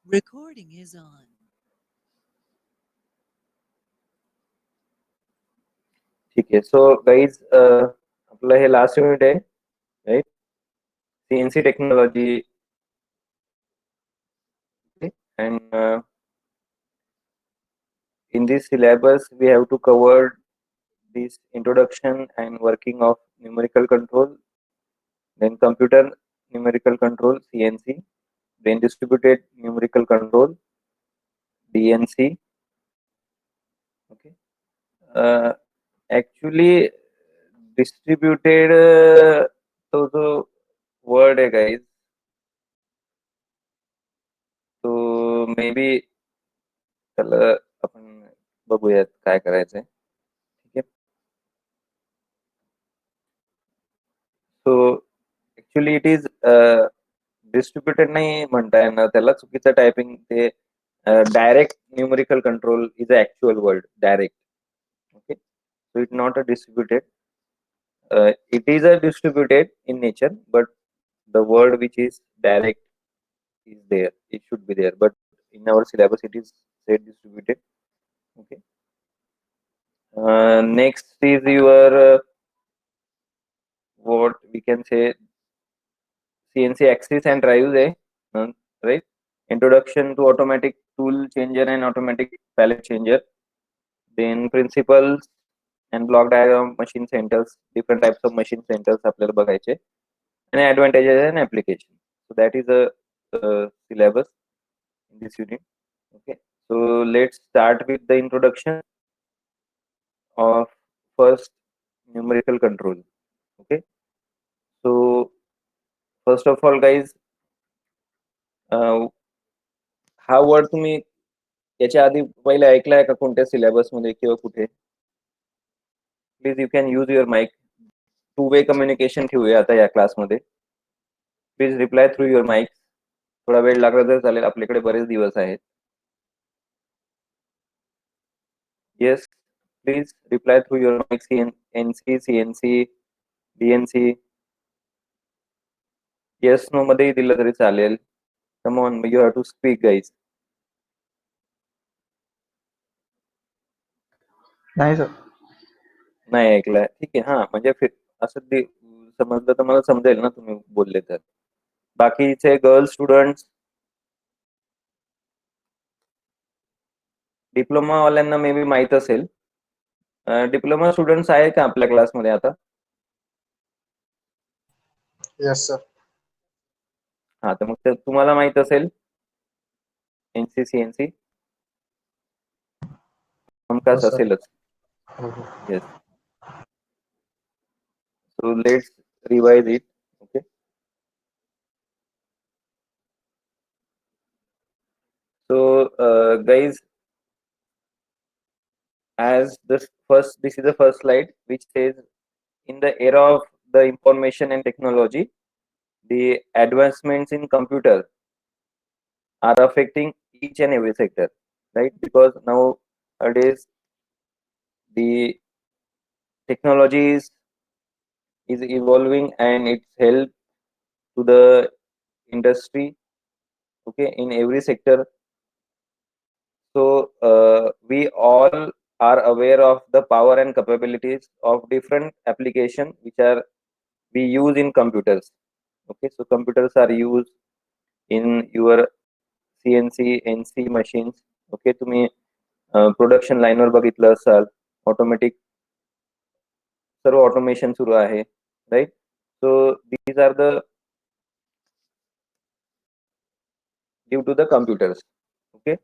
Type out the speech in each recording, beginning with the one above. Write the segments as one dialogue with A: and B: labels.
A: Recording is on.
B: ठीक आहे. So guys आपलं हे लास्ट युनिट आहे, right? CNC technology. And in this syllabus we have to cover this introduction and working of numerical control, then computer numerical control CNC, then distributed numerical control DNC. Okay. uh, Actually distributed तो जो word है guys, तो may be चला आपण बघूयात काय करायचंय. ठीक आहे. So actually it is distributed नाही म्हणता येणार त्याला, चुकीचं टायपिंग. ते direct numerical control is a actual word, direct. Okay. So it not a distributed. It is a distributed in nature, but the word which is direct is there. It should be there, but in our syllabus it is said distributed. Okay. Next is your what we can say CNC axis and drives, right? Introduction to automatic tool changer and automatic pallet changer. Then principles and block diagram, machine centers, different types of machine centers आपल्याला बघायचे, and advantages and application. So that is a syllabus in this unit. Okay. So let's start with the introduction of first numerical control. Okay. So first of all, guys, हा word तुम्ही याच्या आधी पहिले ऐकलाय का कोणत्या syllabus मध्ये किंवा कुठे? Please you can use your mic. Two way communication ठेवूया आता या क्लासमध्ये. Please reply through your mic. थोडा वेळ लागला तर चालेल, आपल्याकडे बरेच दिवस आहेत. Yes, please reply through your mic. NC, CNC, DNC. Yes no मध्येही दिलं तरी चालेल. Come on, you have to speak guys.
C: नाही सर.
B: नाही ऐकलंय. ठीक आहे. हा म्हणजे असं समजलं तर मला समजेल ना तुम्ही बोलले तर. बाकीचे गर्ल स्टुडंट, डिप्लोमा वाल्यांना मे बी माहित असेल. डिप्लोमा स्टुडंट्स आहे का आपल्या क्लासमध्ये आता?
C: Yes sir.
B: हा, तर मग तुम्हाला माहित असेल एनसी सीएनसी हमखास असेलच. Yes. So let's revise it. Okay. So guys, as this is the first slide which says, in the era of the information and technology, the advancements in computer are affecting each and every sector, right? Because nowadays the technology is evolving and it's help to the industry, okay, in every sector. So we all are aware of the power and capabilities of different applications which are we use in computers. Okay, so computers are used in your CNC, NC machines. Okay, तुम्ही production लाईनवर बघितलं असाल, automatic सर्व automation सुरू आहे, right? So these are the due to the computers. Okay,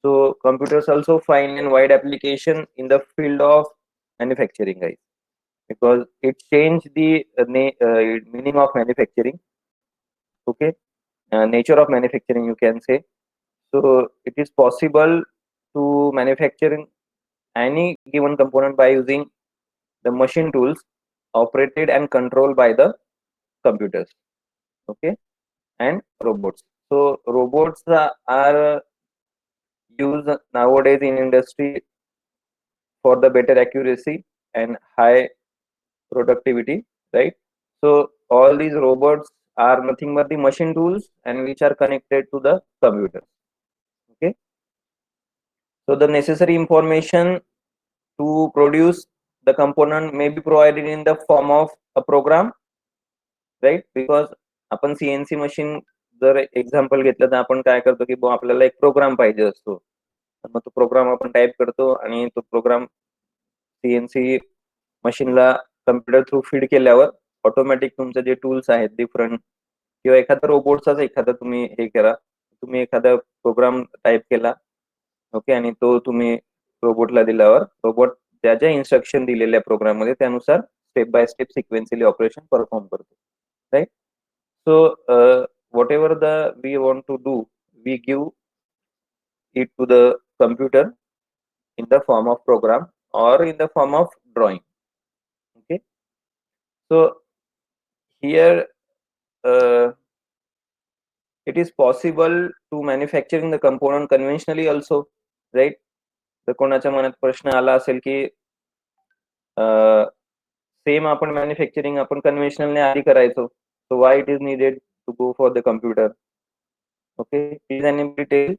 B: so computers also find a wide application in the field of manufacturing, guys, because it changed the meaning of manufacturing. Okay, nature of manufacturing, you can say. So it is possible to manufacture any given component by using the machine tools operated and controlled by the computers. Okay, and robots. So robots are used nowadays in industry for the better accuracy and high productivity, right? So all these robots are nothing but the machine tools and which are connected to the computer. So the necessary information to produce the component may be provided in the form of a program, right? Because आपण CNC machine जर example घेतलं तर आपण काय करतो की आपल्याला एक प्रोग्राम पाहिजे असतो, मग तो प्रोग्राम आपण टाईप करतो आणि तो प्रोग्राम सीएनसी मशीनला कम्प्युटर थ्रू फीड केल्यावर ऑटोमॅटिक तुमचे जे टूल्स आहेत डिफरंट किंवा एखादा रोबोटचाच एखादा तुम्ही हे करा, तुम्ही एखादा प्रोग्राम टाईप केला, ओके, आणि तो तुम्ही रोबोटला दिल्यावर रोबोट ज्या ज्या इन्स्ट्रक्शन दिलेल्या प्रोग्राम मध्ये त्यानुसार step by step sequentially operation perform करतो, right? So whatever we want to do, we give it to the computer in the form of program or in the form of drawing. Okay, so here it is possible to manufacturing the component conventionally also, right? तर कोणाच्या मनात प्रश्न आला असेल की same आपण manufacturing आपण कन्व्हेन्शनलने आधी करायचो, so why it is needed to go for the computer? Okay, is anybody tell?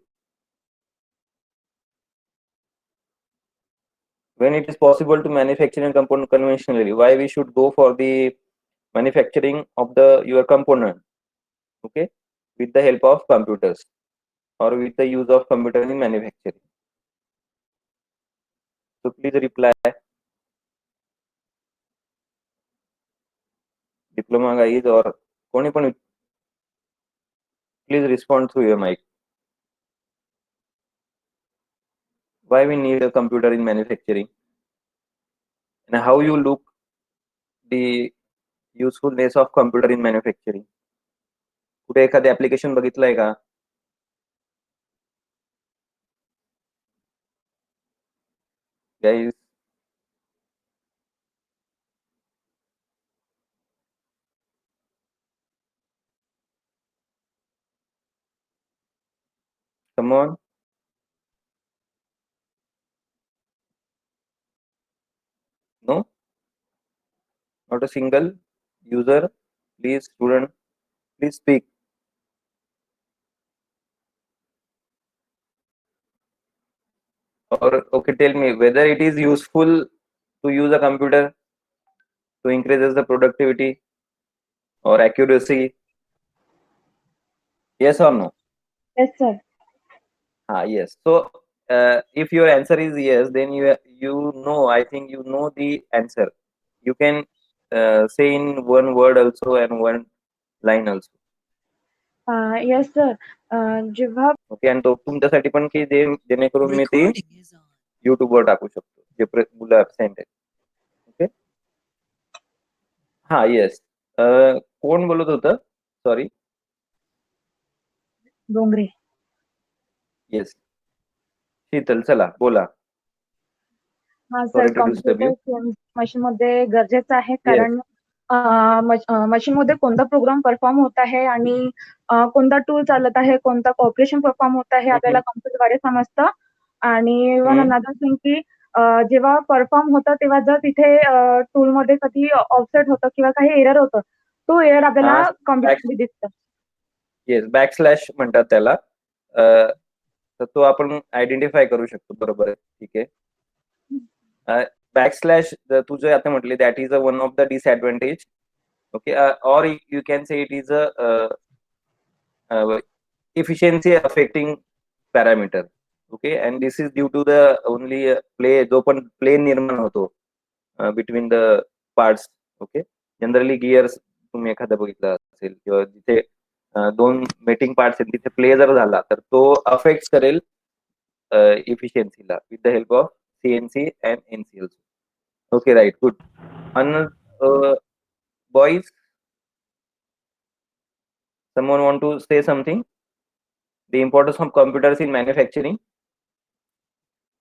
B: When it is possible to manufacture a component conventionally, why we should go for the manufacturing of the your component, okay, with the help of computers or with the use of computer in manufacturing? So please reply. Diploma guys or कोणी पण, please respond through your mic. Why we need a computer in manufacturing and how you look the usefulness of computer in manufacturing? कुठे एखादे application बघितलंय का? Guys, come on. No, not a single user. Please, student, please speak. Or okay, tell me whether it is useful to use a computer to increase the productivity or accuracy. Yes or no?
A: Yes, sir.
B: Yes. So if your answer is yes, then you know, I think you know the answer. You can say in one word also and one line also.
A: Yes, sir. जेव्हा
B: okay, आणि तो तुमच्यासाठी पण की जेणेकरून मी ती युट्यूबवर टाकू शकतो जे मुलं ऍबसेंट आहेत. ओके, हा, येस. कोण बोलत होतं? सॉरी.
A: डोंगरे.
B: येस, शीतल, चला बोला.
A: हा
B: For
A: sir,
B: introduce
A: computer
B: W.
A: Machine मध्ये गरजेचं आहे, कारण मशीन मध्ये कोणता प्रोग्राम परफॉर्म होत आहे आणि कोणता टूल चालत आहे, कोणता ऑपरेशन परफॉर्म होत आहे, आपल्याला कॉम्प्युटरद्वारे समजतं. आणि वन अनदर थिंग की जेव्हा परफॉर्म होतं तेव्हा जर तिथे टूल मध्ये कधी ऑफसेट होतं किंवा काही एरर होतं, तो एरर आपल्याला कॉम्प्युटरमध्ये दिसतं.
B: येस, बॅकस्लॅश म्हणतात त्याला. तर तो आपण आयडेंटिफाय करू शकतो. बरोबर आहे, ठीक आहे. बॅकस्लॅश तू जे आता म्हटले that is one of the disadvantage. Okay, or you can say it is efficiency affecting parameter. Okay, and this is due to the only play जो पण प्ले निर्माण होतो between the parts. Okay, generally gears तुम्ही एखादा बघितला असेल किंवा जिथे दोन मेटिंग पार्ट्स आहेत तिथे प्ले जर झाला तर तो अफेक्ट करेल इफिशियन्सीला with the help of CNC and NC also. Okay, right, good. And boys, someone want to say something? The importance of computers in manufacturing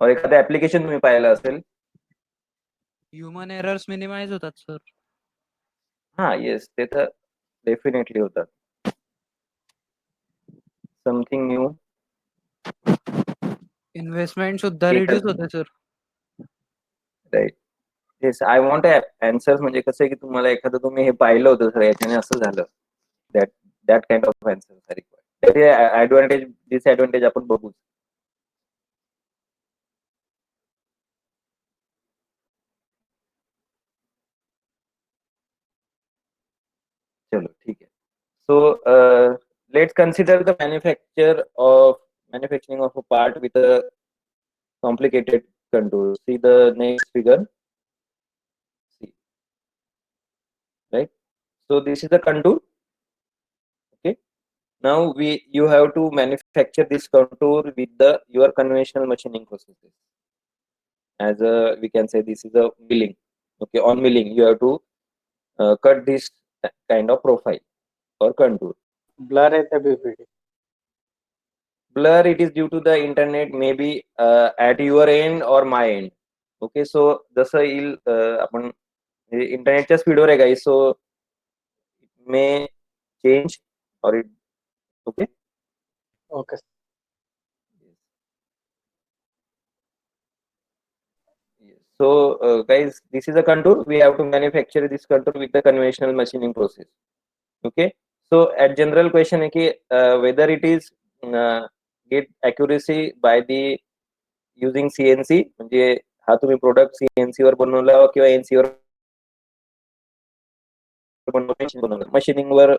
B: or एखादं ऍप्लिकेशन तुम्ही पाहिलं असेल.
D: ह्युमन एरर्स मिनिमाइज होतात सर.
B: हा, yes, ते तर definitely होतात. Something new.
D: Investment सुद्धा रिड्यूस होते sir.
B: Right, yes, I want answers. म्हणजे कसं आहे की तुम्हाला एखादं तुम्ही हे पाहिलं होतं सर याच्याने असं झालं, that kind of answer. Advantage disadvantage आपण बघू. So let's consider the manufacturing of a part with a complicated contour. See the next figure. See, right? So this is the contour. Okay. Now you have to manufacture this contour with your conventional machining processes. As we can say, this is a milling. Okay, on milling you have to cut this kind of profile or contour.
C: Blur है तभी PPT.
B: Blur, it is due to the internet, maybe at your end or my end. Okay, so जसं येईल आपण इंटरनेटच्या स्पीडवर आहे guys, so it may change or it okay.
C: Okay.
B: Yes. So guys, this is a contour. We have to manufacture this contour with the conventional machining process. Okay, so at general question है कि whether it is get accuracy by the using CNC, म्हणजे हा तुम्ही product CNC वर बनवला किंवा NC वर बनवला, machining were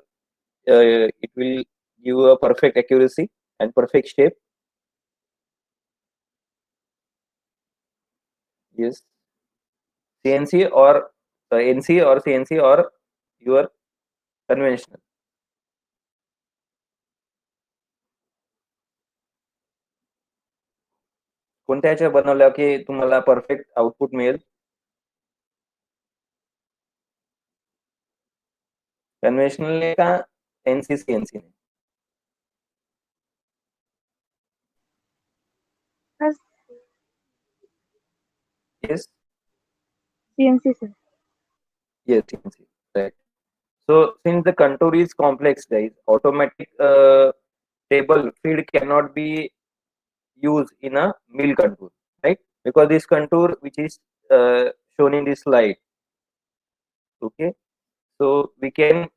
B: it will give a perfect accuracy and perfect shape. Yes, CNC or NC or CNC or your conventional. कोणत्या ह्याच्या बनवल्या की तुम्हाला परफेक्ट आउटपुट मिळेल? कन्व्हेन्शनल का NC CNC? Yes.
A: CNC sir.
B: Yes, CNC. Right. So since the contour is complex, guys, automatic table feed cannot be used in a mill contour, right? Because this contour which is shown in this slide, okay, so we can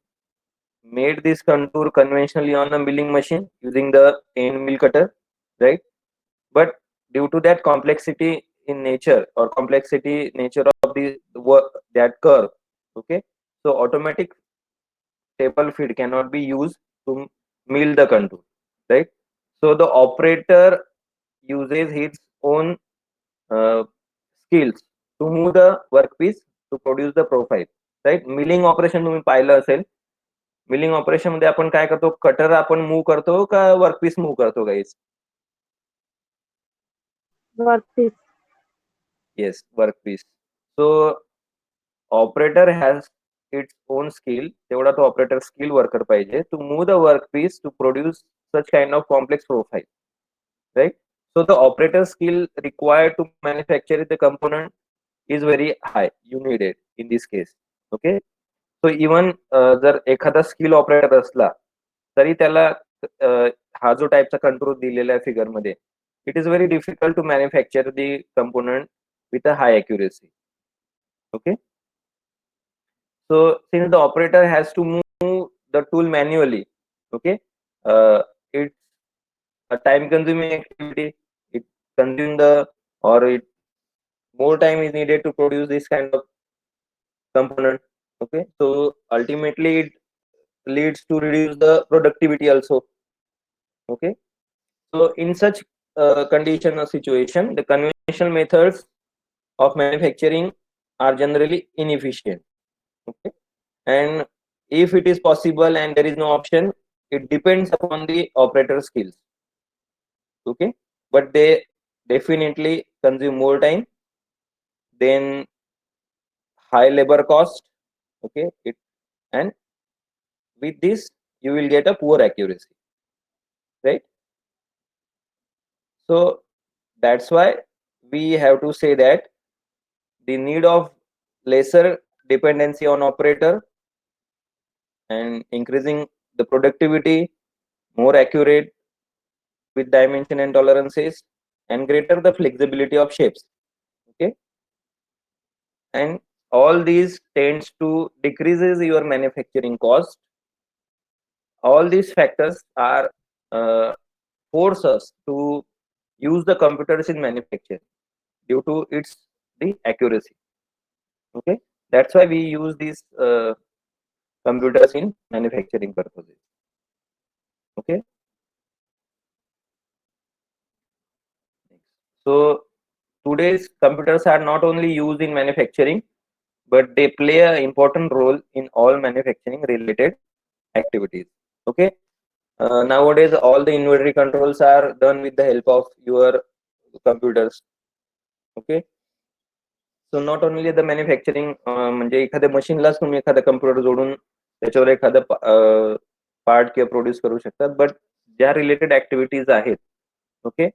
B: made this contour conventionally on a milling machine using the end mill cutter, right? But due to that complexity in nature or complexity nature of the work, that curve, okay, so automatic table feed cannot be used to mill the contour, right? So the operator uses his own skills to move the workpiece to produce the profile, right? Milling operation तुम्ही पाहिलं असेल, milling operation मध्ये आपण काय करतो, cutter आपण move करतो का वर्कपीस मूव्ह करतो guys?
A: Workpiece.
B: Yes, workpiece. So operator has its own skill, तेवढा तो ऑपरेटर स्किल वर्कर पाहिजे to move the workpiece to produce such kind of complex profile, right? So the operator skill required to manufacture the component is very high, you need it in this case. Okay, so even जर एखादा skill operator असला तरी त्याला हा जो टाइपचा control दिलेला आहे figure मध्ये, it is very difficult to manufacture the component with a high accuracy. Okay, so since the operator has to move the tool manually, okay, it's a time consuming activity. It consumes the or it more time is needed to produce this kind of component. Okay, so ultimately it leads to reduce the productivity also. Okay, so in such condition or situation, the conventional methods of manufacturing are generally inefficient. Okay, and if it is possible and there is no option, it depends upon the operator skills. Okay, but they definitely consume more time, then high labor cost. Okay, and with this you will get a poor accuracy, right? So that's why we have to say that the need of lesser dependency on operator and increasing the productivity, more accurate with dimension and tolerances, and greater the flexibility of shapes. Okay, and all these tends to decreases your manufacturing cost. All these factors are force us to use the computers in manufacturing due to its the accuracy. Okay, that's why we use these computers in manufacturing purposes. Okay. So today's computers are not only used in manufacturing, but they play an important role in all manufacturing related activities. Okay. Nowadays, all the inventory controls are done with the help of your computers. Okay. So not only the manufacturing म्हणजे एखाद्या मशीनलाच तुम्ही एखादा computer जोडून त्याच्यावर एखादा part किंवा produce करू शकतात, बट ज्या रिलेटेड ऍक्टिव्हिटीज आहेत, ओके,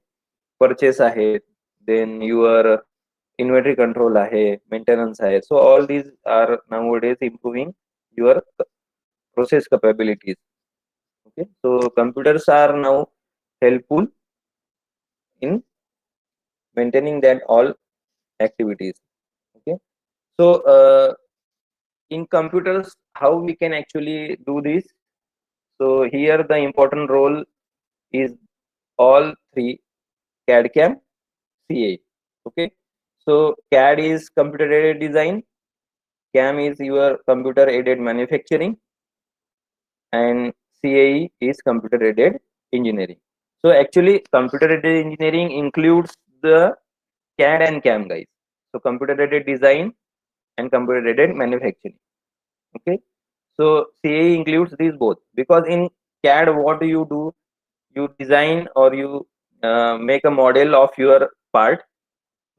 B: परचेस आहे, देन युअर इन्व्हेंटरी कंट्रोल आहे, मेंटेनन्स आहे, so all these are nowadays improving your process capabilities. Okay, so computers are now helpful in maintaining that all activities. Okay, so in computers, how we can actually do this? So here the important role is all three: CAD, CAM, CA. Okay, so CAD is computer aided design, CAM is your computer aided manufacturing, and CAE is computer aided engineering. So actually computer aided engineering includes the CAD and CAM, guys. So computer aided design and computer aided manufacturing. Okay, so CAE includes these both, because in CAD what do? You design or you make a model of your part,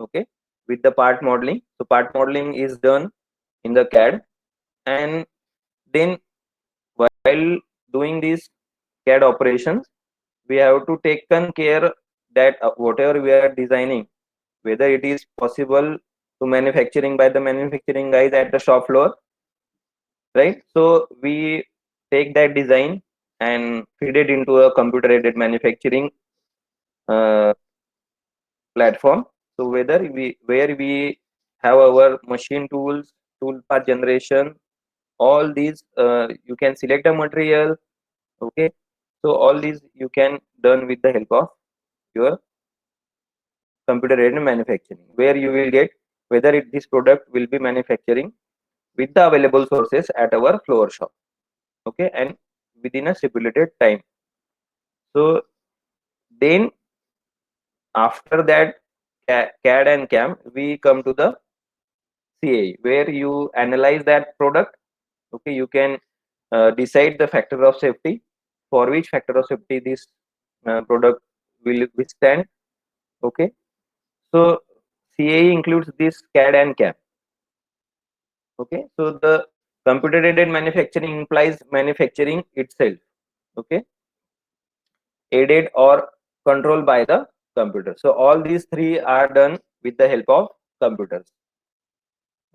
B: okay, with the part modeling. So part modeling is done in the CAD, and then while doing these CAD operations, we have to take care that whatever we are designing, whether it is possible to manufacturing by the manufacturing guys at the shop floor, right? So we take that design and feed it into a computer aided manufacturing platform. So where we have our machine tools, tool path generation, all these, you can select a material. Okay, so all these you can done with the help of your computer aided manufacturing, where you will get whether this product will be manufacturing with the available sources at our floor shop, okay, and within a stipulated time. So then after that CAD and CAM, we come to the CAE, where you analyze that product. Okay, you can decide the factor of safety, for which factor of safety this product will withstand. Okay, so CAE includes this CAD and CAM. Okay, so the computer aided manufacturing implies manufacturing itself, okay, aided or controlled by the computer. So all these three are done with the help of computers.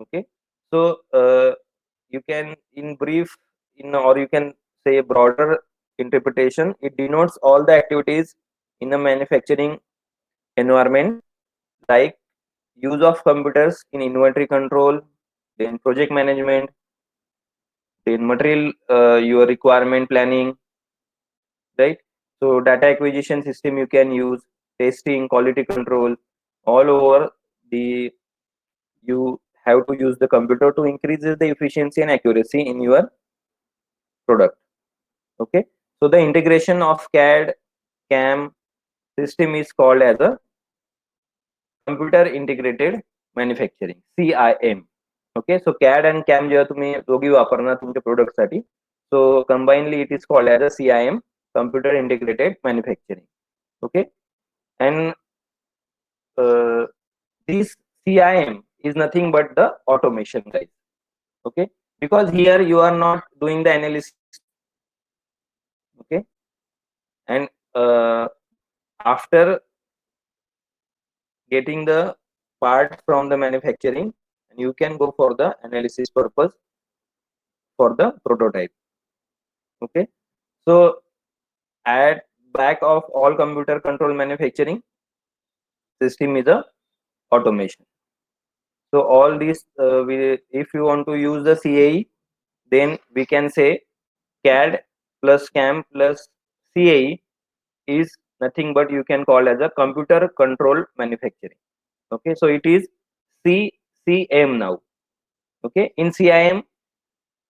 B: Okay, so you can in brief, or you can say broader interpretation, it denotes all the activities in a manufacturing environment, like use of computers in inventory control, then project management, then material your requirement planning, right? So data acquisition system you can use, testing, quality control, all over the, you have to use the computer to increase the efficiency and accuracy in your product. Okay, so the integration of CAD CAM system is called as a computer integrated manufacturing, CIM. Okay, so CAD and CAM जेव्हा तुम्ही दोघी वापरणार तुमच्या product साठी, so combinedly it is called as a CIM, computer integrated manufacturing. Okay, and this CIM is nothing but the automation, guys. Okay, because here you are not doing the analysis. Okay, and after getting the part from the manufacturing, and you can go for the analysis purpose for the prototype. Okay, so at back of all computer control manufacturing system is a automation. So all these if you want to use the CAE, then we can say CAD plus CAM plus CAE is nothing but you can call as a computer control manufacturing. Okay, so it is CCM now. Okay, in CIM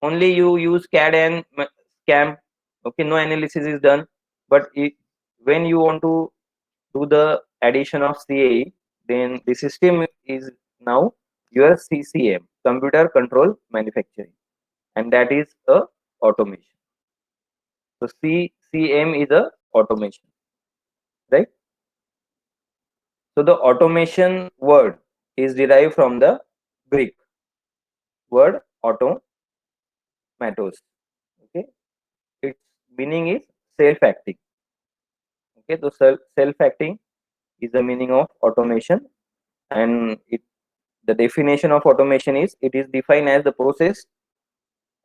B: only you use CAD and SCAM. Okay, no analysis is done. But when you want to do the addition of CAE, then the system is now your CCM, computer control manufacturing, and that is a automation. So CCM is a automation, right? So the automation word is derived from the Greek word automatos. Okay, its meaning is self-acting. Okay, so self-acting is the meaning of automation, and the definition of automation is it is defined as the process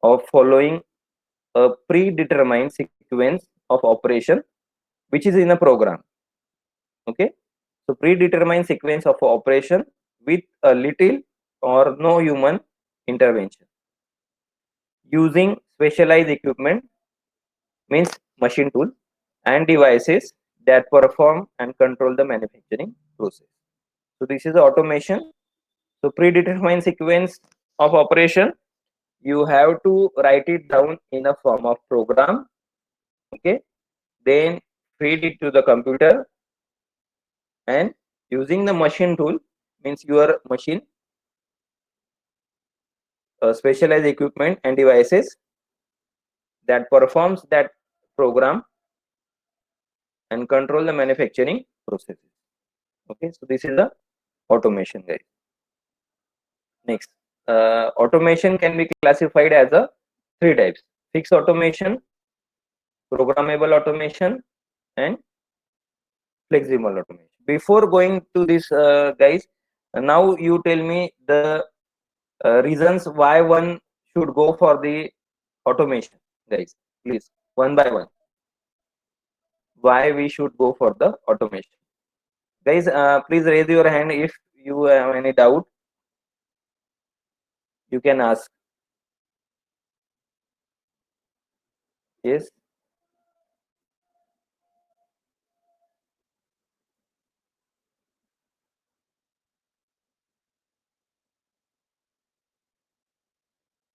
B: of following a predetermined sequence of operation which is in a program. Okay, so predetermined sequence of operation with a little or no human intervention using specialized equipment, means machine tool, and devices that perform and control the manufacturing process. So this is the automation. So predetermined sequence of operation, you have to write it down in a form of program. Okay, then feed it to the computer, and using the machine tool, means your machine, specialized equipment and devices that performs that program and control the manufacturing processes. Okay, so this is the automation, guys. Next, automation can be classified as a three types: fixed automation, programmable automation, and flexible automation. Before going to this, guys, now you tell me the reasons why one should go for the automation, guys. Please, one by one. Why we should go for the automation, guys? Please raise your hand if you have any doubt. You can ask. Yes.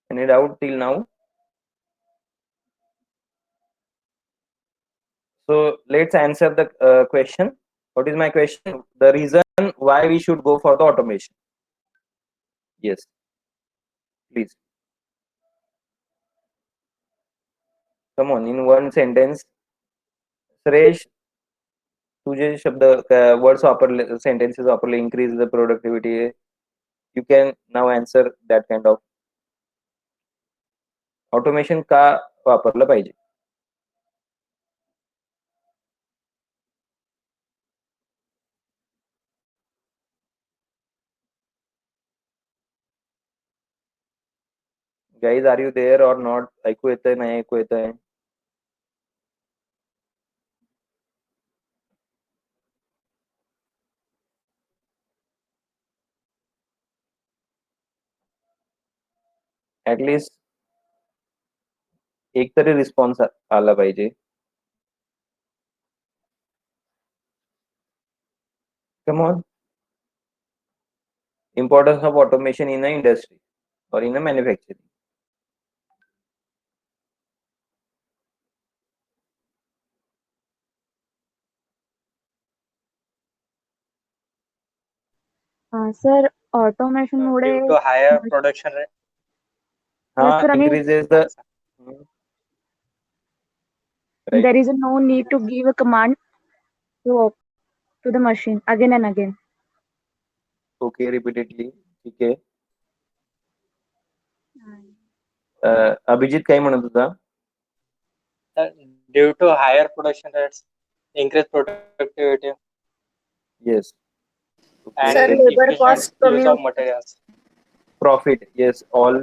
B: Any doubt till now? So let's answer the question. What is my question? The reason why we should go for the automation. Yes, please. Come on, in one sentence. Suresh, तुझे शब्द words वापरले, sentences वापरले, increase the productivity. You can now answer that kind of automation का वापरलं पाहिजे. Guys, are you there or not? ऐकू येतंय, नाही ऐकू येतंय? At least एक तरी रिस्पॉन्स आला पाहिजे. Come on. Importance of automation in the industry or in the manufacturing.
A: Sir automation Mule
C: Due to higher production rate.
A: Yes, sir, आणि
B: Increases the right.
A: there is no need to give a command to the machine again and again.
B: Okay, repeatedly. ठीक आहे. अभिजित काय म्हणत होता?
C: Due to higher production rates, increase productivity,
B: Yes.
C: and
E: Sir, labor
C: efficient
E: cost कमी
C: use of
E: होते.
C: materials.
B: Profit. Yes. All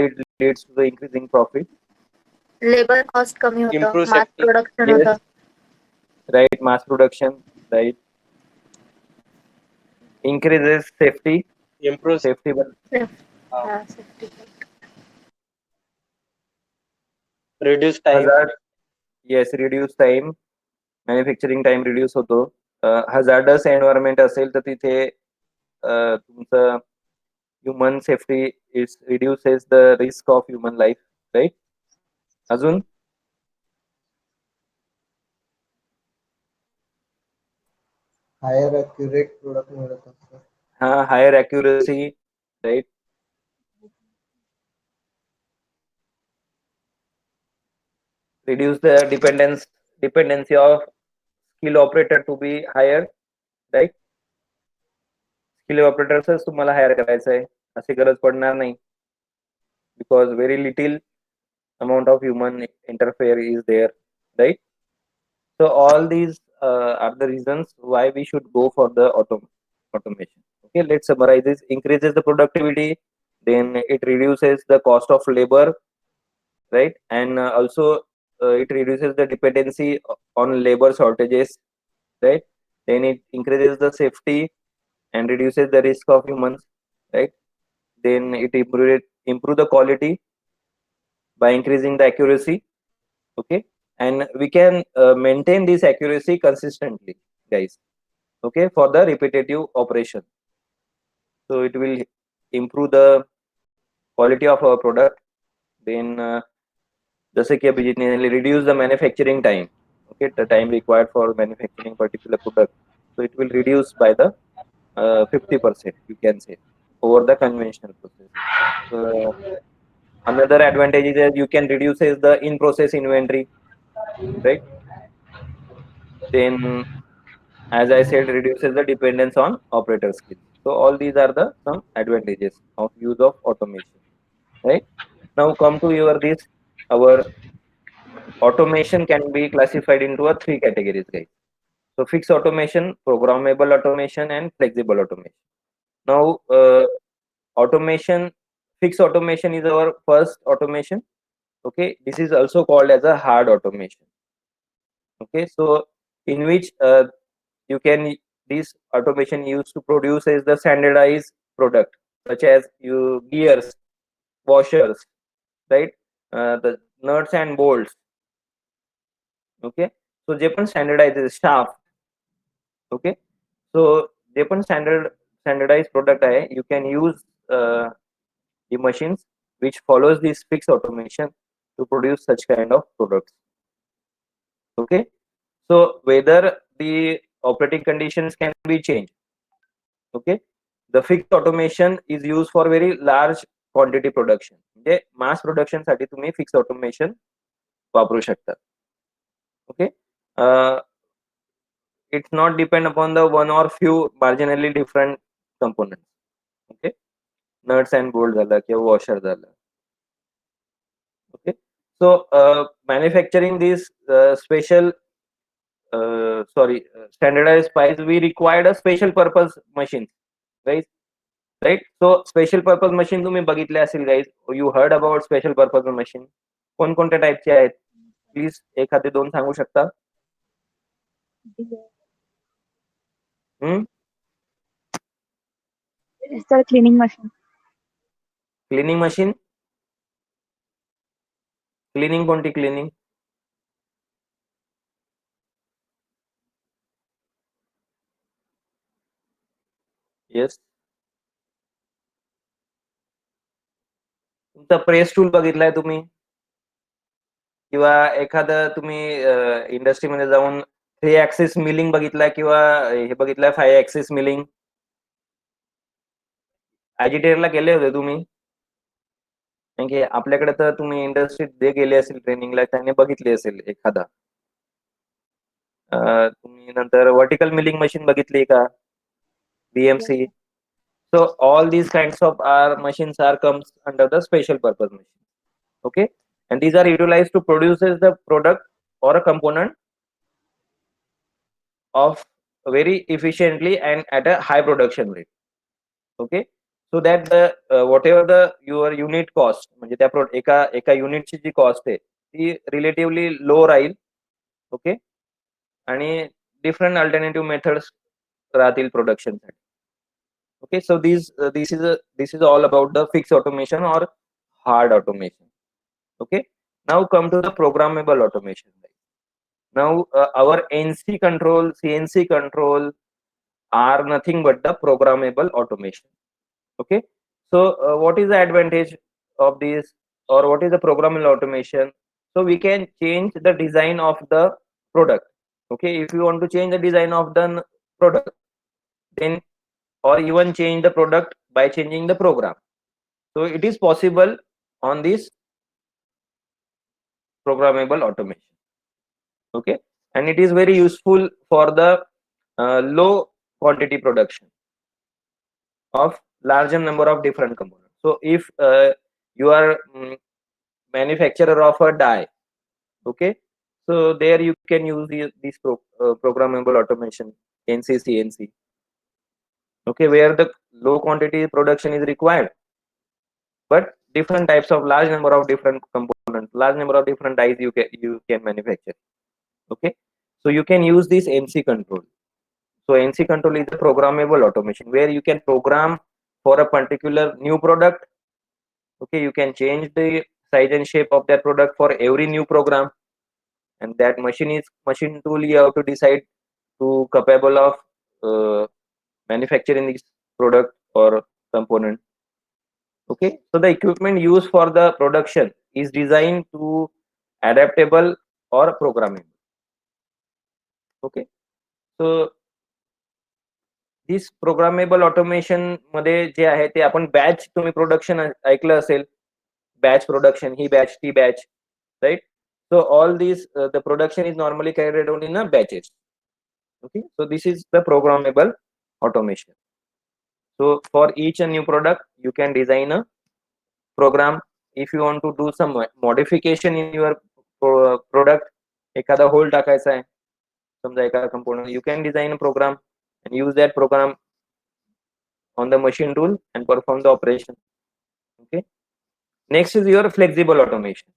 B: it leads to the increasing profit.
E: Labour cost कमी होतं,
C: Improve
E: मास
C: safety.
E: Production
B: Yes.
E: होतं.
B: Right. Mass production. Right. Increases safety.
C: Improves
B: Safety.
E: हा, safety.
C: reduce time.
B: Hazard. Yes. Reduce time. Manufacturing time reduce होतो. Hazardous environment असेल तर तिथे तुमचं human safety, it reduces the risk of human life, right? Azun?
F: Higher accurate product मिळत असतं.
B: Higher accuracy, right? Reduce the dependency of skill operator to be higher, right? Skill operators तुम्हाला higher करायचं आहे, अशी गरज पडणार नाही, because very little amount of human interfere is there, right? So all these are the reasons why we should go for the automation. Okay, let's summarize this. Increases the productivity, then it reduces the cost of labor, right? And also it reduces the dependency on labor shortages, right? Then it increases the safety and reduces the risk of humans, right? Then it improve the quality by increasing the accuracy. Okay, and we can maintain this accuracy consistently, guys. Okay, for the repetitive operation. So it will improve the quality of our product. Then जसे की अभिजितने reduce the manufacturing time. Okay, the time required for manufacturing particular product, so it will reduce by the 50%, you can say, over the conventional process. Another advantage is that you can reduce the in-process inventory, right? Then, as I said, reduces the dependence on operator skills. So all these are the some advantages of use of automation, right? Now come to our automation can be classified into three categories, guys. So fixed automation, programmable automation, and flexible automation. Now automation, fixed automation is our first automation. Okay, this is also called as a hard automation. Okay, so in which you can this automation used to produce is the standardized product, such as gears, washers, right? The nuts and bolts. Okay, so जे पण standardized shaft. Okay, so जे पण standardized product आहे, you can use the machines which follows this fixed automation to produce such kind of products. Okay, so whether the operating conditions can be changed. Okay, the fixed automation is used for very large quantity production. म्हणजे mass production साठी तुम्ही fixed automation वापरू शकता. Okay, it's not depend upon the one or few marginally different components. Okay, nuts and bolts झालं किंवा washer झालं. Okay, so manufacturing these standardized pipes, we required a special purpose machine, guys, right? So special purpose machine तुम्ही बघितले असेल, guys. You heard about special purpose machine. कोणकोणत्या टाइपचे आहेत, please एखादे दोन सांगू शकता?
A: Sir cleaning machine.
B: Cleaning machine, cleaning कोणती क्लिनिंग? येस, तुमचा प्रेस टूल बघितलाय तुम्ही, किंवा एखादं तुम्ही इंडस्ट्रीमध्ये जाऊन 3 ऍक्सिस मिलिंग बघितलाय किंवा हे बघितलंय 5 ऍक्सिस मिलिंग? ऍजिटेटरला गेले होते तुम्ही? कारण की आपल्याकडे तर तुम्ही इंडस्ट्रीत जे गेले असेल ट्रेनिंगला त्यांनी बघितली असेल एखादा. तुम्ही नंतर वर्टिकल मिलिंग मशीन बघितली का? BMC. So all these kinds of machines comes under the special purpose machine. Okay, and these are utilized to produce the product or a component of very efficiently and at a high production rate. Okay, so that the whatever the your unit cost, म्हणजे त्या एका युनिटची जी cost आहे ती relatively लो राहील. Okay, आणि different alternative methods राहतील production साठी. Okay, so this is all about the fixed automation or hard automation. Okay, now come to the programmable automation. Now our NC control, CNC control are nothing but the programmable automation. Okay, So what is the advantage of this, or what is the programmable automation? So we can change the design of the product. Okay, if you want to change the design of the product, then, or even change the product by changing the program. So it is possible on this programmable automation. Okay, and it is very useful for the low quantity production of larger number of different components. So if you are manufacturer of a die, okay, so there you can use this programmable automation, NC CNC, okay, where the low quantity production is required, but different types of large number of different components, large number of different dies you can manufacture. Okay, so you can use this NC control. So NC control is a programmable automation where you can program for a particular new product. Okay, you can change the size and shape of that product for every new program, and that machine tool you have to decide to capable of manufacturing this product or component. Okay, so the equipment used for the production is designed to adaptable or programmable. Okay, so this programmable automation मध्ये जे आहे ते आपण batch, तुम्ही production ऐकलं असेल, batch production, ही batch ती batch, right? So all these the production is normally carried out in a batches. Okay, so this is the programmable automation. So for each and new product you can design a program. If you want to do some modification in your product, एखादा whole टाकायचा आहे समजा एखादा component, you can design a program and use that program on the machine tool and perform the operation. Okay, next is your flexible automation.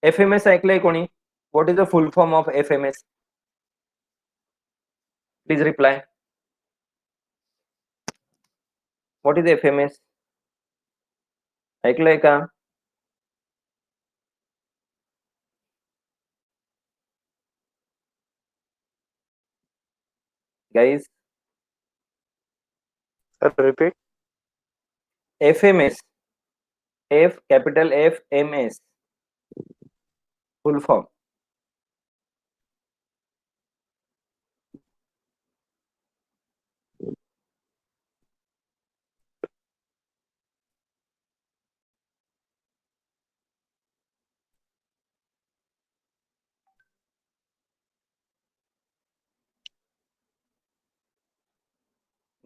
B: FMS ऐकलंय कोणी? What is the full form of FMS? Please reply. What is FMS? ऐकलंय का? Guys,
C: Repeat.
B: FMS, F capital F M S, full form.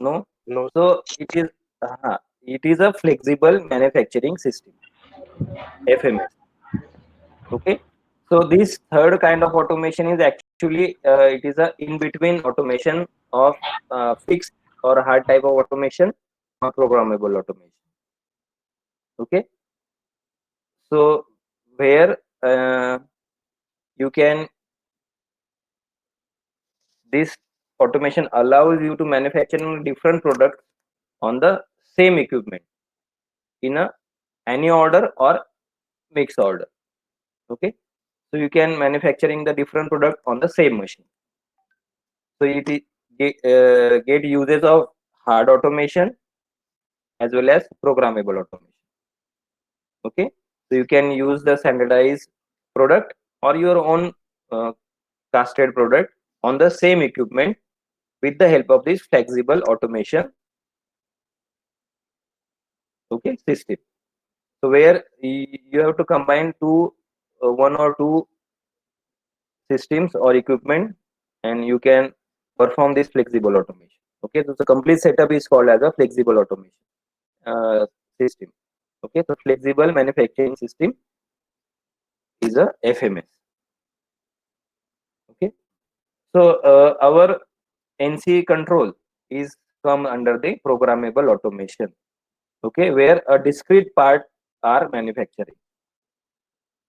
B: No.
C: No.
B: So it is a flexible manufacturing system, FMS. Okay, so this third kind of automation is actually it is a in between automation of fixed or hard type of automation or programmable automation. Okay, so where you can, this automation allows you to manufacture different products on the same equipment in a any order or mix order. Okay, so you can manufacturing the different product on the same machine. So it is get uses of hard automation as well as programmable automation. Okay, so you can use the standardized product or your own casted product on the same equipment with the help of this flexible automation, okay, system. So where you have to combine one or two systems or equipment, and you can perform this flexible automation. Okay, so the complete setup is called as a flexible automation system. Okay, so flexible manufacturing system is a FMS. Okay, so our NC control is come under the programmable automation. Okay, where a discrete part are manufacturing.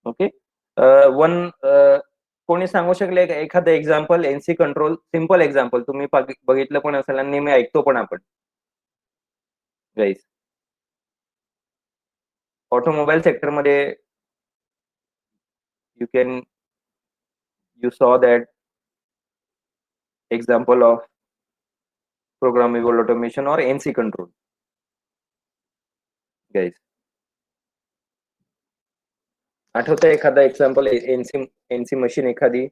B: Okay, one कोणी सांगू शकले एखादं example NC control, simple example तुम्ही बघितलं पण असेल आणि नेहमी ऐकतो पण आपण गाईज. ऑटोमोबाईल सेक्टर मध्ये you saw that example of programmable automation or NC control. guys? आठवतं एखादा एक्झाम्पल एनसी मशीन एखादी?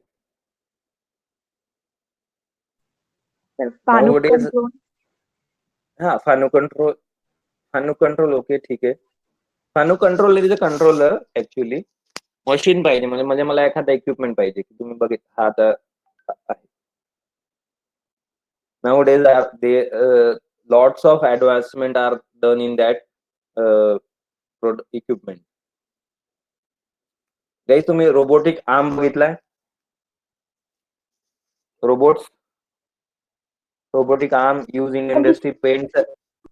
A: Fanuc
B: Nowadays,
A: control.
B: हा फानू कंट्रोल ओके ठीक आहे. Fanuc control is a controller actually. Machine पाहिजे म्हणजे मला एखादा इक्विपमेंट पाहिजे की तुम्ही बघित हा आता आहे. Nowadays lots of advancement are done in that equipment. Guys, तुम्ही रोबोटिक आर्म बघितलाय? Robotic arm use in industry paint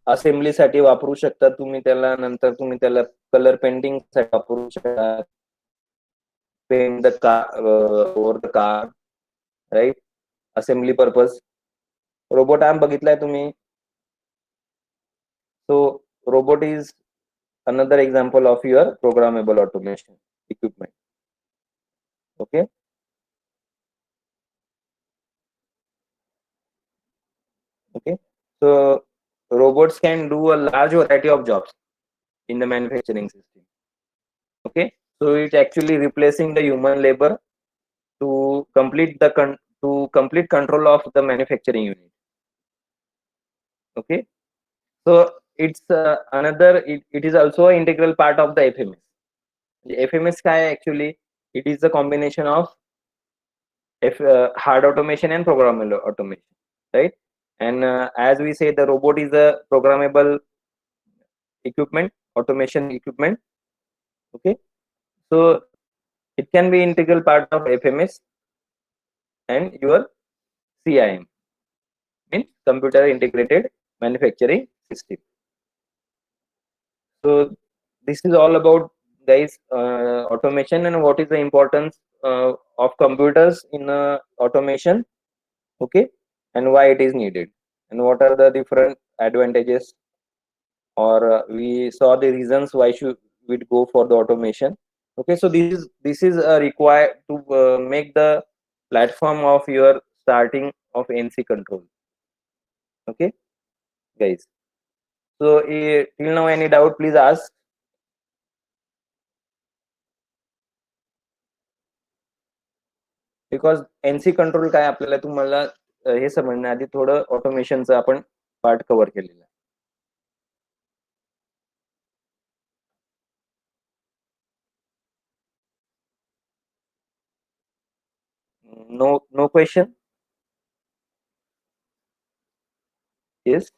B: assembly साठी वापरू शकता तुम्ही त्याला. नंतर तुम्ही त्याला कलर पेंटिंग साठी वापरू शकता. Paint the car over the car, right? Assembly purpose. Robot arm बघितलाय तुम्ही? So robot is another example of your programmable automation equipment. Okay. Okay. So robots can do a large variety of jobs in the manufacturing system. Okay. So it's actually replacing the human labor to complete the complete control of the manufacturing unit. Okay. So it's it is also an integral part of the FMS. The FMS काय actually? It is a combination of hard automation and programmable automation, right? And as we say, the robot is a programmable equipment, automation equipment. Okay, so it can be integral part of FMS and your CIM, means computer integrated manufacturing system. So this is all about, guys, automation and what is the importance of computers in automation. Okay, and why it is needed and what are the different advantages, or we saw the reasons why should we go for the automation. Okay, so this is required to make the platform of your starting of NC control. Okay, guys, so till now any doubt, please ask. Because NC control काय आपल्याला तुम्हाला हे समजण्याआधी थोडं ऑटोमेशनचं आपण part cover केलेलं आहे. No question? Yes.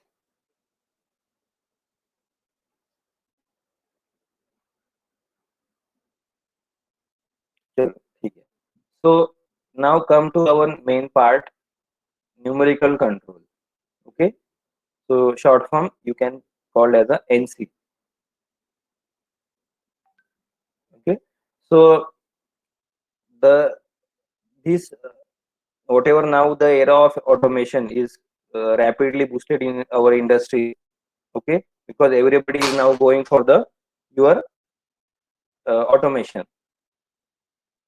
B: चलो ठीक आहे. So now come to our main part, numerical control. Okay, so short form you can call as a NC. Okay, so this whatever now the era of automation is rapidly boosted in our industry. Okay, because everybody is now going for the your automation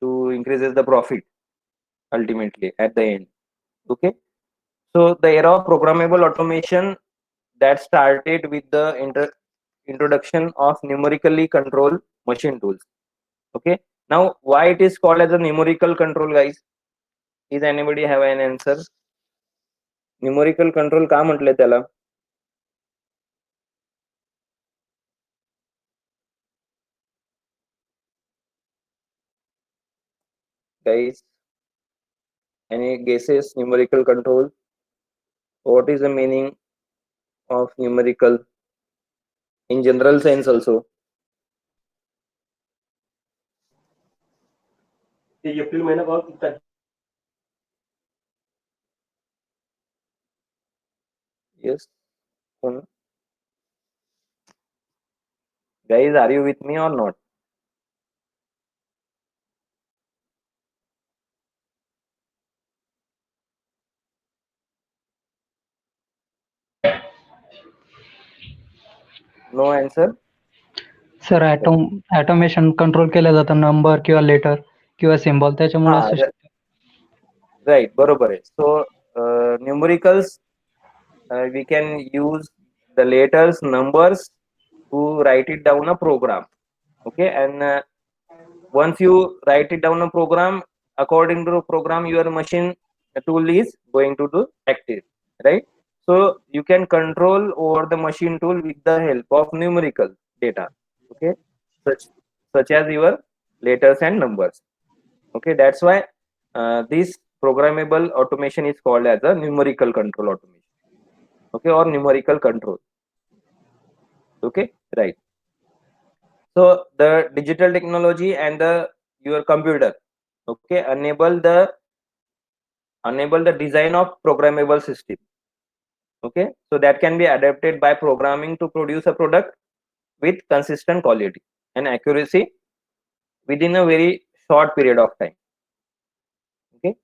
B: to increases the profit ultimately at the end. Okay, so the era of programmable automation that started with the introduction of numerically controlled machine tools. Okay, now why it is called as a numerical control, guys? Is anybody have an answer? Numerical control का म्हटले त्याला? Guys, any guesses? Numerical control, what is the meaning of numerical in general sense also?
C: April महिना बहुत कितना है?
B: Yes. Guys, are you with me or not? No answer?
G: Sir automation control केलं जातं number किंवा लेटर किंवा symbol त्याच्यामुळे असू शकतं.
B: राईट, बरोबर आहे. सो numericals we can use the letters, numbers to write it down a program. Okay, and once you write it down a program, according to the program, your machine tool is going to do active, right? So you can control over the machine tool with the help of numerical data, okay, such as your letters and numbers. Okay, that's why this programmable automation is called as a numerical control automation, okay, or numerical control. Okay, right. So the digital technology and the your computer, okay, enable the design of programmable system. Okay, so that can be adapted by programming to produce a product with consistent quality and accuracy within a very short period of time. Okay,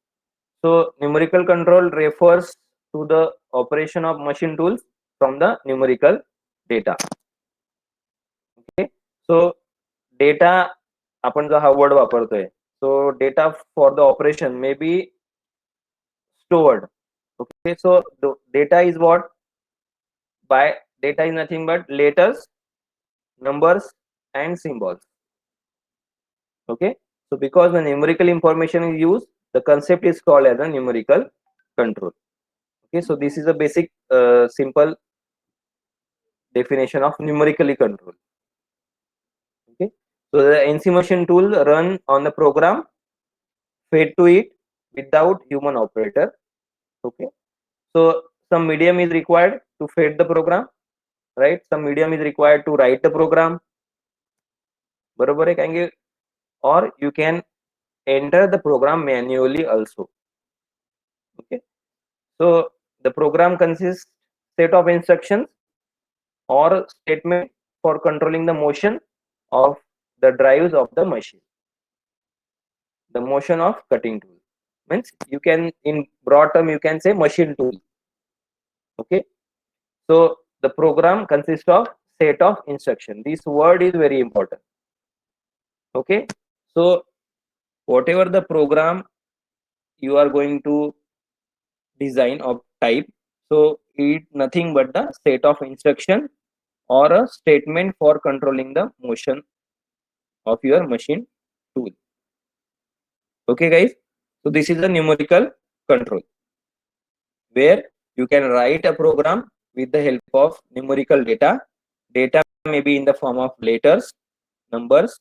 B: so numerical control refers to the operation of machine tools from the numerical data. Okay, so data आपण जो हा word वापरतोय, so data for the operation may be stored. Okay, so the data is what? By data is nothing but letters, numbers and symbols. Okay, so because the numerical information is used, the concept is called as a numerical control. Okay, so this is a basic simple definition of numerically control. Okay, so the NC machine tool run on the program fed to it without human operator. Okay, so some medium is required to feed the program, right? Some medium is required to write the program. बरोबर है कहेंगे, or you can enter the program manually also. Okay, so the program consists set of instructions or statement for controlling the motion of the drives of the machine. The motion of cutting tool means, you can in broad term you can say machine tool. Okay, so the program consists of set of instruction. This word is very important. Okay, so whatever the program you are going to design or type, so it nothing but the set of instruction or a statement for controlling the motion of your machine tool. Okay guys, so this is a numerical control where you can write a program with the help of numerical data. Data may be in the form of letters, numbers,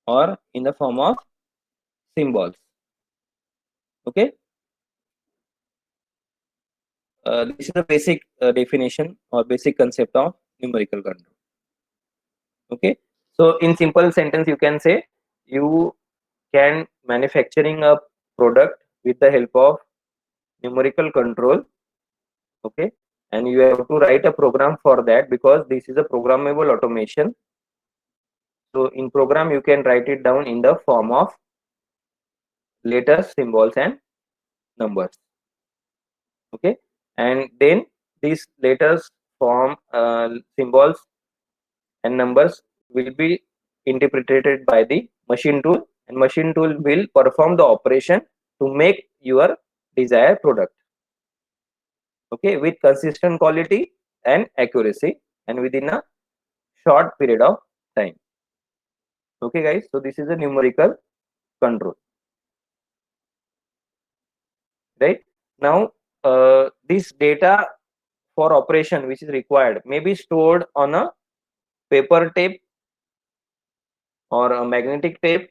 B: or in the form of symbols. Okay, this is a basic definition or basic concept of numerical control. Okay, so in simple sentence you can say, you can manufacturing a product with the help of numerical control. Okay, and you have to write a program for that, because this is a programmable automation. So in program you can write it down in the form of letters, symbols and numbers. Okay, and then these letters, form, symbols and numbers will be interpreted by the machine tool, and machine tool will perform the operation to make your desired product. Okay, with consistent quality and accuracy and within a short period of time. Okay guys, so this is a numerical control. Right now, this data for operation which is required may be stored on a paper tape or a magnetic tape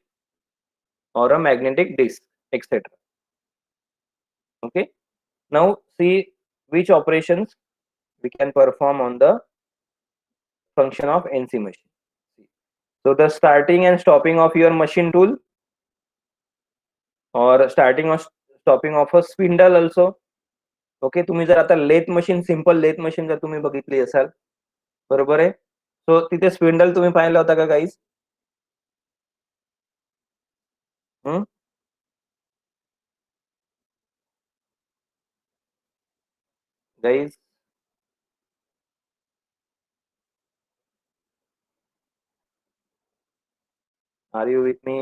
B: or a magnetic disk, etc. Okay, now see which operations we can perform on the function of NC machine. So the starting and stopping of your machine tool, or starting or stopping of a spindle also. Okay, तुम्ही जर आता lathe machine, simple lathe machine जर तुम्ही बघितली असाल, बरोबर आहे, सो तिथे स्पिंडल तुम्ही पाहिला होता का guys? Guys, are you with me?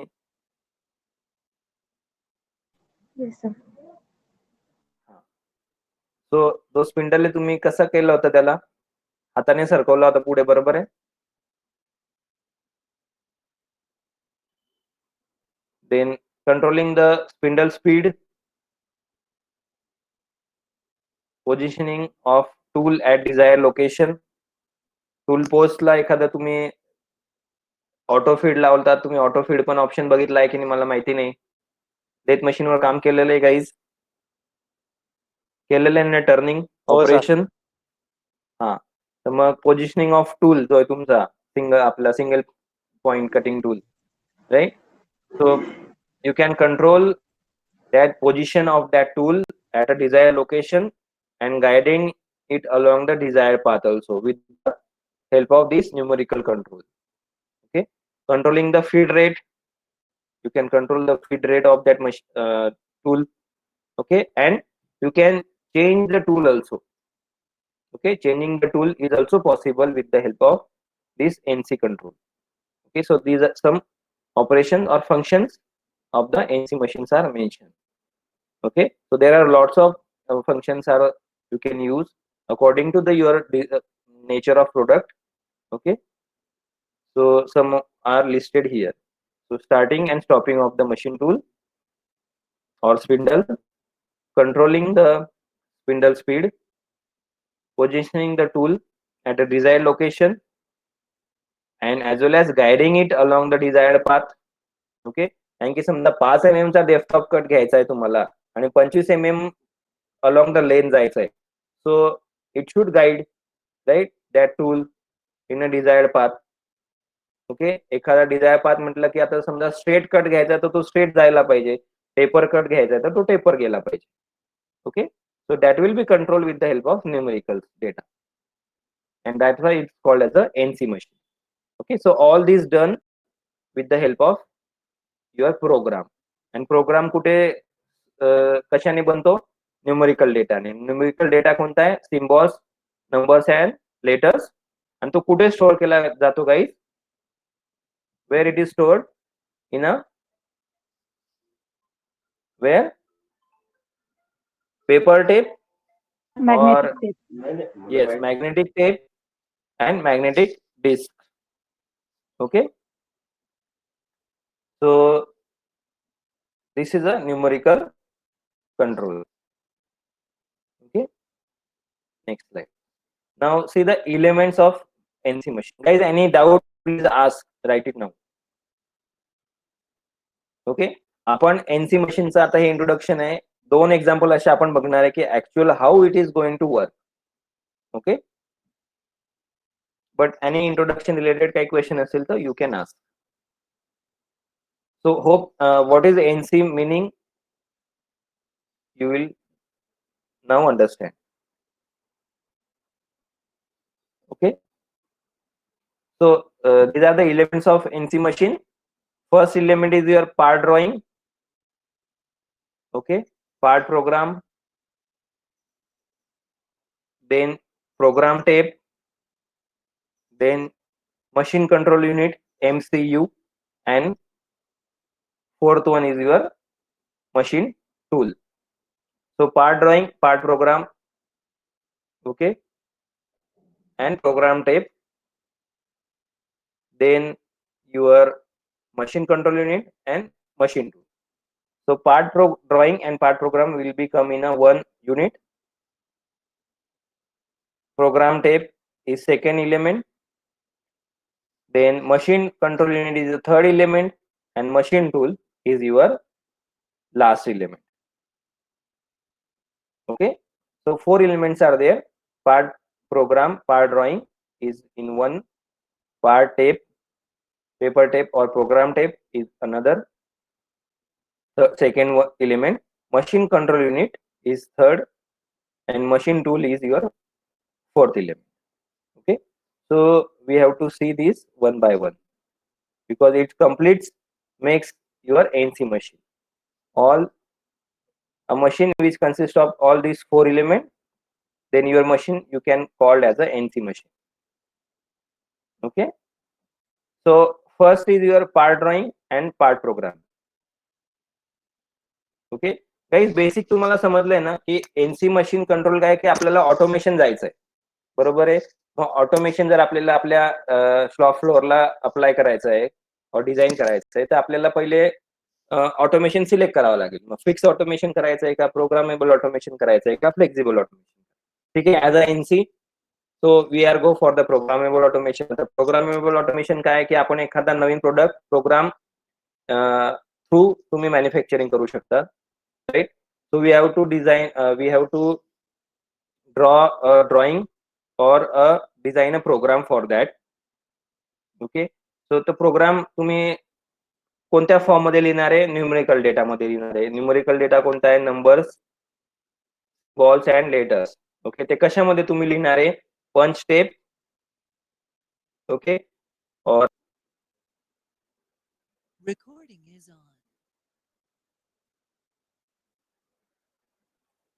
A: Yes, sir.
B: So तो स्पिंडल तुम्ही कसा केला होता त्याला? हाताने सरकवला होता पुढे, बरोबर आहे. Then controlling the spindle speed, positioning of tool at desired location. Tool पोस्टला एखादा तुम्ही ऑटो फीड लावतात, तुम्ही ऑटो फीड पण ऑप्शन बघितलाय की नाही मला माहिती नाही. डेथ मशीनवर काम केलेलं आहे गाईज, केलेलं आहे ना टर्निंग
C: हो, sir.
B: ऑपरेशन. हा, तर मग पोझिशनिंग ऑफ टूल जो आहे तुमचा आपला single point cutting tool, right. So you can control that position of that tool at a desired location and guiding it along the desired path also with the help of this numerical control. Okay, controlling the feed rate, you can control the feed rate of that tool. Okay, and you can change the tool also. Okay, changing the tool is also possible with the help of this NC control. Okay, so these are some operations or functions of the NC machines are mentioned. Okay, so there are lots of functions are you can use according to the your nature of product. Okay, so some are listed here. So starting and stopping of the machine tool or spindle, controlling the spindle speed, positioning the tool at a desired location, and as well as guiding it along the desired path. Okay, कारण की समजा 5 mm चा depth of cut घ्यायचा आहे तुम्हाला आणि 25 mm along the lane जायचं आहे, so it should guide, right, that tool in a desired path. Okay, एखादा डिझायर पाथ म्हटलं की आता समजा स्ट्रेट कट घ्यायचा तर तो स्ट्रेट जायला पाहिजे, टेपर कट घ्यायचा तर तो टेपर गेला पाहिजे. Okay, so that will be controlled with the help of numerical data, and that's why it's called as a NC machine. Okay, so all this done with the help of your program, and program कुठे कशाने बनतो, numerical डेटाने. Numerical data कोणता आहे, symbols, numbers and letters, आणि तो कुठे store केला जातो guys, where it is stored in a where paper tape
A: Magnetic
B: or
A: tape.
B: yes, magnetic tape and magnetic disc. Okay, so this is a numerical control. Okay, next slide. Now see the elements of NC machine. Guys, any doubt please ask, write it now. Okay, आपण NC मशीनचं आता हे introduction आहे. 2 example असे आपण बघणार आहे की actual how it is going to work. Okay, but any introduction related काही question असेल तर you can ask. So hope what is NC meaning you will now understand. Okay, so these are the elements of NC machine. First element is your part drawing. Okay, part program, then program tape, then machine control unit MCU, and fourth one is your machine tool. So part drawing, part program, okay, and program tape, then your machine control unit and machine tool. So part drawing and part program will be come in a one unit. Program tape is second element, then machine control unit is the third element, and machine tool is your last element. Okay, so 4 elements are there. Part program, part drawing is in one, part tape, paper tape or program tape is another, the second element, machine control unit is third, and machine tool is your fourth element. Okay, so we have to see this one by one because it completes makes your NC machine. All a machine which consists of all these 4 elements, then your machine you can call as a NC machine. Okay, so first is your part drawing and part program. Okay guys, basic तुम्हाला समजलंय ना की NC machine control काय की आपल्याला automation जायचंय, बरोबर आहे. Automation जर आपल्याला आपल्या शॉप फ्लोअरला अप्लाय करायचं आहे डिझाईन करायचं आहे तर आपल्याला पहिले ऑटोमेशन सिलेक्ट करावं लागेल. मग फिक्स ऑटोमेशन करायचं आहे का, प्रोग्रामेबल ऑटोमेशन करायचं आहे का, फ्लेक्झिबल ऑटोमेशन. ठीक आहे. As a NC so we are go for the programmable automation. तर प्रोग्रामेबल ऑटोमेशन काय आहे की आपण एखादा नवीन प्रोडक्ट प्रोग्राम थ्रू तुम्ही मॅन्युफॅक्चरिंग करू शकता. Right. So we have to design, we have to draw a drawing or a design a program for that. Okay. So तो प्रोग्राम तुम्ही कोणत्या फॉर्म मध्ये लिहिणार आहे, न्यूमेरिकल डेटा मध्ये लिहिणार आहे. न्यूमेरिकल डेटा कोणता आहे, numbers, balls and letters. Okay. ते कशामध्ये तुम्ही लिहिणार आहे, पंच टेप. ओके. और
D: Recording is on.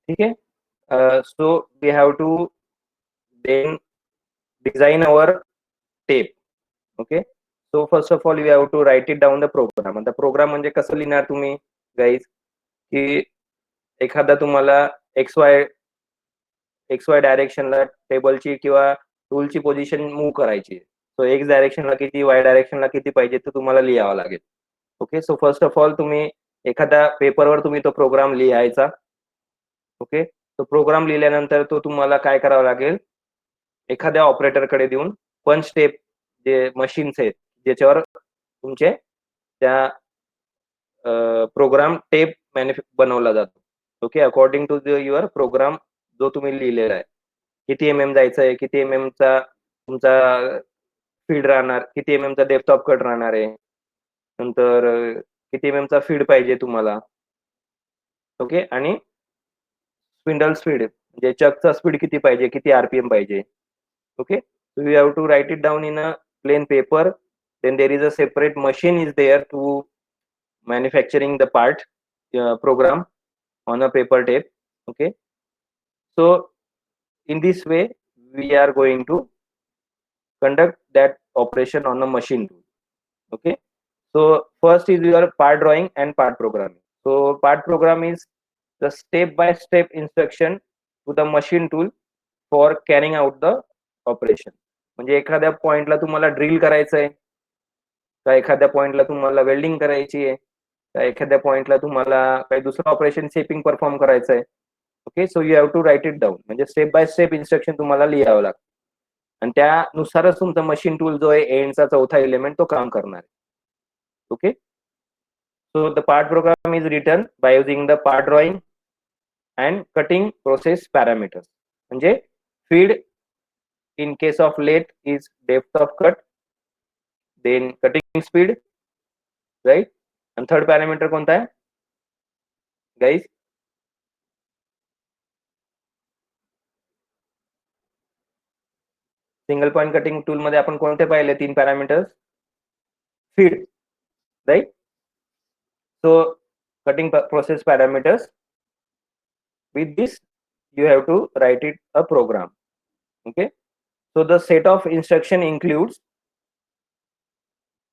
B: ठीक है. So we have to then design our tape. Okay. So first of all we have to write it down the program. आता programme म्हणजे कसं लिहिणार तुम्ही गाईज, की एखादा तुम्हाला एक्स वाय डायरेक्शनला टेबलची किंवा टूलची पोझिशन मूव्ह करायची. सो एक्स डायरेक्शनला किती, वाय डायरेक्शनला किती पाहिजे ते तुम्हाला लिहावं लागेल. Okay. So first of all तुम्ही एखाद्या पेपरवर तुम्ही तो प्रोग्राम लिहायचा. ओके. तो प्रोग्राम लिहिल्यानंतर तो तुम्हाला काय करावा लागेल, एखाद्या ऑपरेटरकडे देऊन पंच टेप जे मशीन्स आहेत ज्याच्यावर तुमचे त्या प्रोग्राम टेप बनवला जातो. Okay. According to your program जो तुम्ही लिहिलेला आहे, किती जायचं आहे, किती चा तुमचा फीड राहणार, किती चा डेप्थ ऑफ कट राहणार आहे, नंतर किती चा फीड पाहिजे तुम्हाला. ओके. आणि स्पिंडल स्पीड म्हणजे चकचा स्पीड किती पाहिजे, किती आरपीएम पाहिजे. Okay. So you have to write it down in a plain paper. Then there is a separate machine is there to manufacturing the part program on a paper tape. Okay. So in this way we are going to conduct that operation on a machine tool. Okay. So first is your part drawing and part programming. So part program is the step by step instruction to the machine tool for carrying out the operation. म्हणजे एखाद्या पॉइंटला तुम्हाला drill करायचं आहे का, एखाद्या पॉइंटला तुम्हाला वेल्डिंग करायची आहे का, एखाद्या पॉइंटला तुम्हाला काही दुसरं ऑपरेशन शेपिंग परफॉर्म करायचं आहे. Okay. So you have to write it down. म्हणजे स्टेप बाय स्टेप इन्स्ट्रक्शन तुम्हाला लिहावं लागतं आणि त्यानुसारच तुमचा मशीन टूल जो आहे एंडचा चौथा एलिमेंट तो काम करणार आहे. Okay. So the part program is written by using the part drawing and cutting process parameters. म्हणजे feed in case of lathe is depth of cut, then cutting speed, right? And third parameter कोणता आहे guys? Single point cutting tool मध्ये आपण कोणते पाहिले, 3 parameters, feed, right. So cutting process parameters, with this you have to write it a program. Okay. So the set of instruction includes,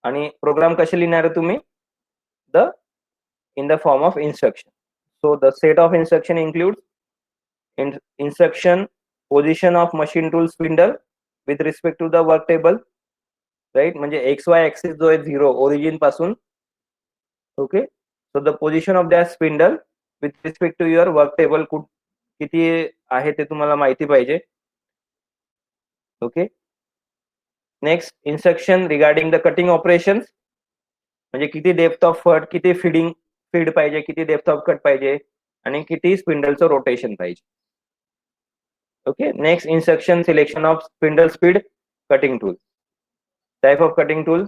B: आणि programme कसे लिहिणार तुम्ही, the in the form of instruction. So the set of instruction includes instruction position of machine tool spindle with respect to the work table, right? म्हणजे XY axis जो आहे 0 origin पासून. Okay. So the position of that spindle with respect to your work table किती आहे ते तुम्हाला माहिती पाहिजे. Okay. Next instruction regarding the cutting operations, म्हणजे किती डेप्थ ऑफ कट, किती फीड पाहिजे, किती डेप्थ ऑफ कट पाहिजे आणि किती स्पिंडलचं रोटेशन पाहिजे. Okay. Next instruction selection of spindle speed cutting tool, type of cutting tool.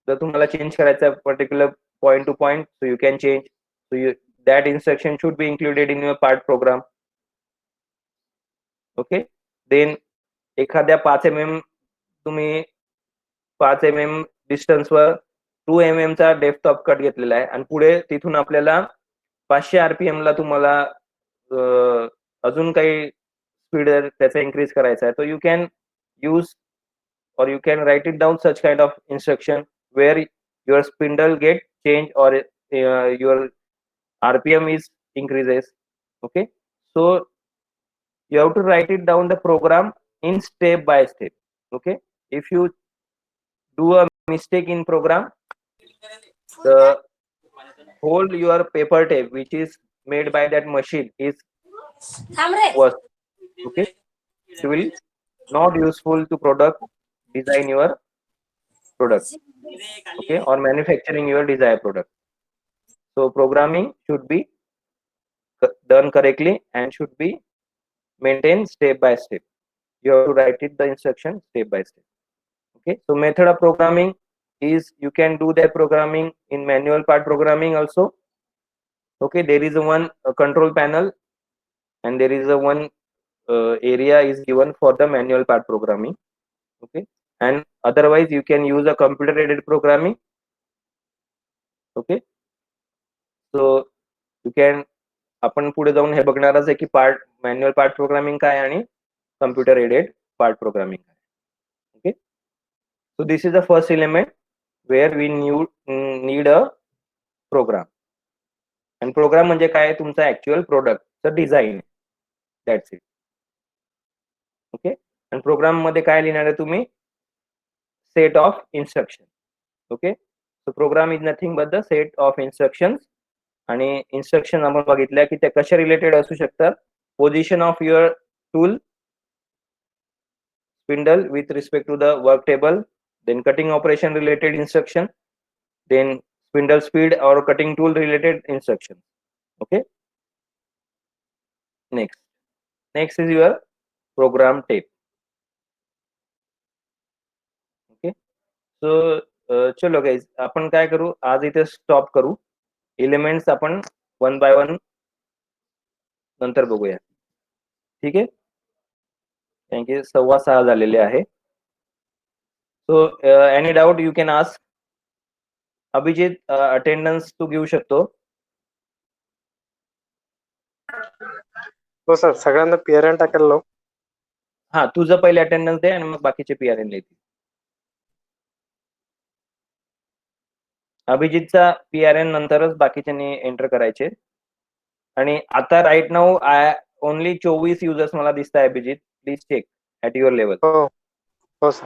B: जर तुम्हाला चेंज करायचं particular point two point, so you can change. So that instruction should be included in your part program. Okay. Then एखाद्या 5 mm तुम्ही 5 mm डिस्टन्सवर 2 mm चा depth of cut घेतलेला आहे आणि पुढे तिथून आपल्याला 500 RPM ला तुम्हाला अजून काही स्पीड त्याचा इन्क्रीज करायचा आहे. तर you can use or you can write it down such kind of instruction where your spindle get change or your RPM is increases. Okay. So you have to write it down the program in step by step. Okay, if you do a mistake in program, the whole your paper tape which is made by that machine is worse. Okay, it will not useful to product design your product, okay, or manufacturing your desired product. So programming should be done correctly and should be maintained step by step. You have to write it the instruction step by step. Okay, so method of programming is you can do that programming in manual part programming also. Okay, there is one control panel and there is one area is given for the manual part programming. Okay, and otherwise you can use a computer aided programming. Okay, so you can आपण पुढे जाऊन हे बघणारच आहे की part manual part programming काय आणि computer aided part programming काय. Okay, so this is the first element where we need a program. आणि program म्हणजे काय, तुमचा ऍक्च्युअल प्रोडक्टचं डिझाईन, दॅट्स इट. ओके, आणि प्रोग्राम मध्ये काय लिहिणार आहे तुम्ही, set of instruction. Okay, so program is nothing but the set of instructions. आणि इन्स्ट्रक्शन आपण बघितल्या की त्या कशा रिलेटेड असू शकतात, position of your tool spindle with respect to the work table, then cutting operation related instruction, then spindle speed or cutting tool related instruction. Okay, next is your program tape. Okay, so चलो guys, आपण काय करू, आज इथे stop करू. Elements आपण one by one नंतर बघूया. ठीक आहे, थँक्यू. 6:15 झालेले आहे. So any doubt you can ask. Abhijit, attendance तू घेऊ शकतो.
C: हो सर, सगळ्यांना पीआरएन टाकायला लावू.
B: हा, तुझं पहिले अटेंडन्स दे आणि मग बाकीचे पीआरएन येतील. अभिजितचा पीआरएन नंतरच बाकीच्यांनी एंटर करायचे. आणि आता राईट नाऊ ओनली 24 युजर्स मला दिसत आहे. Abhijit, please check at your level.
C: हो हो सर.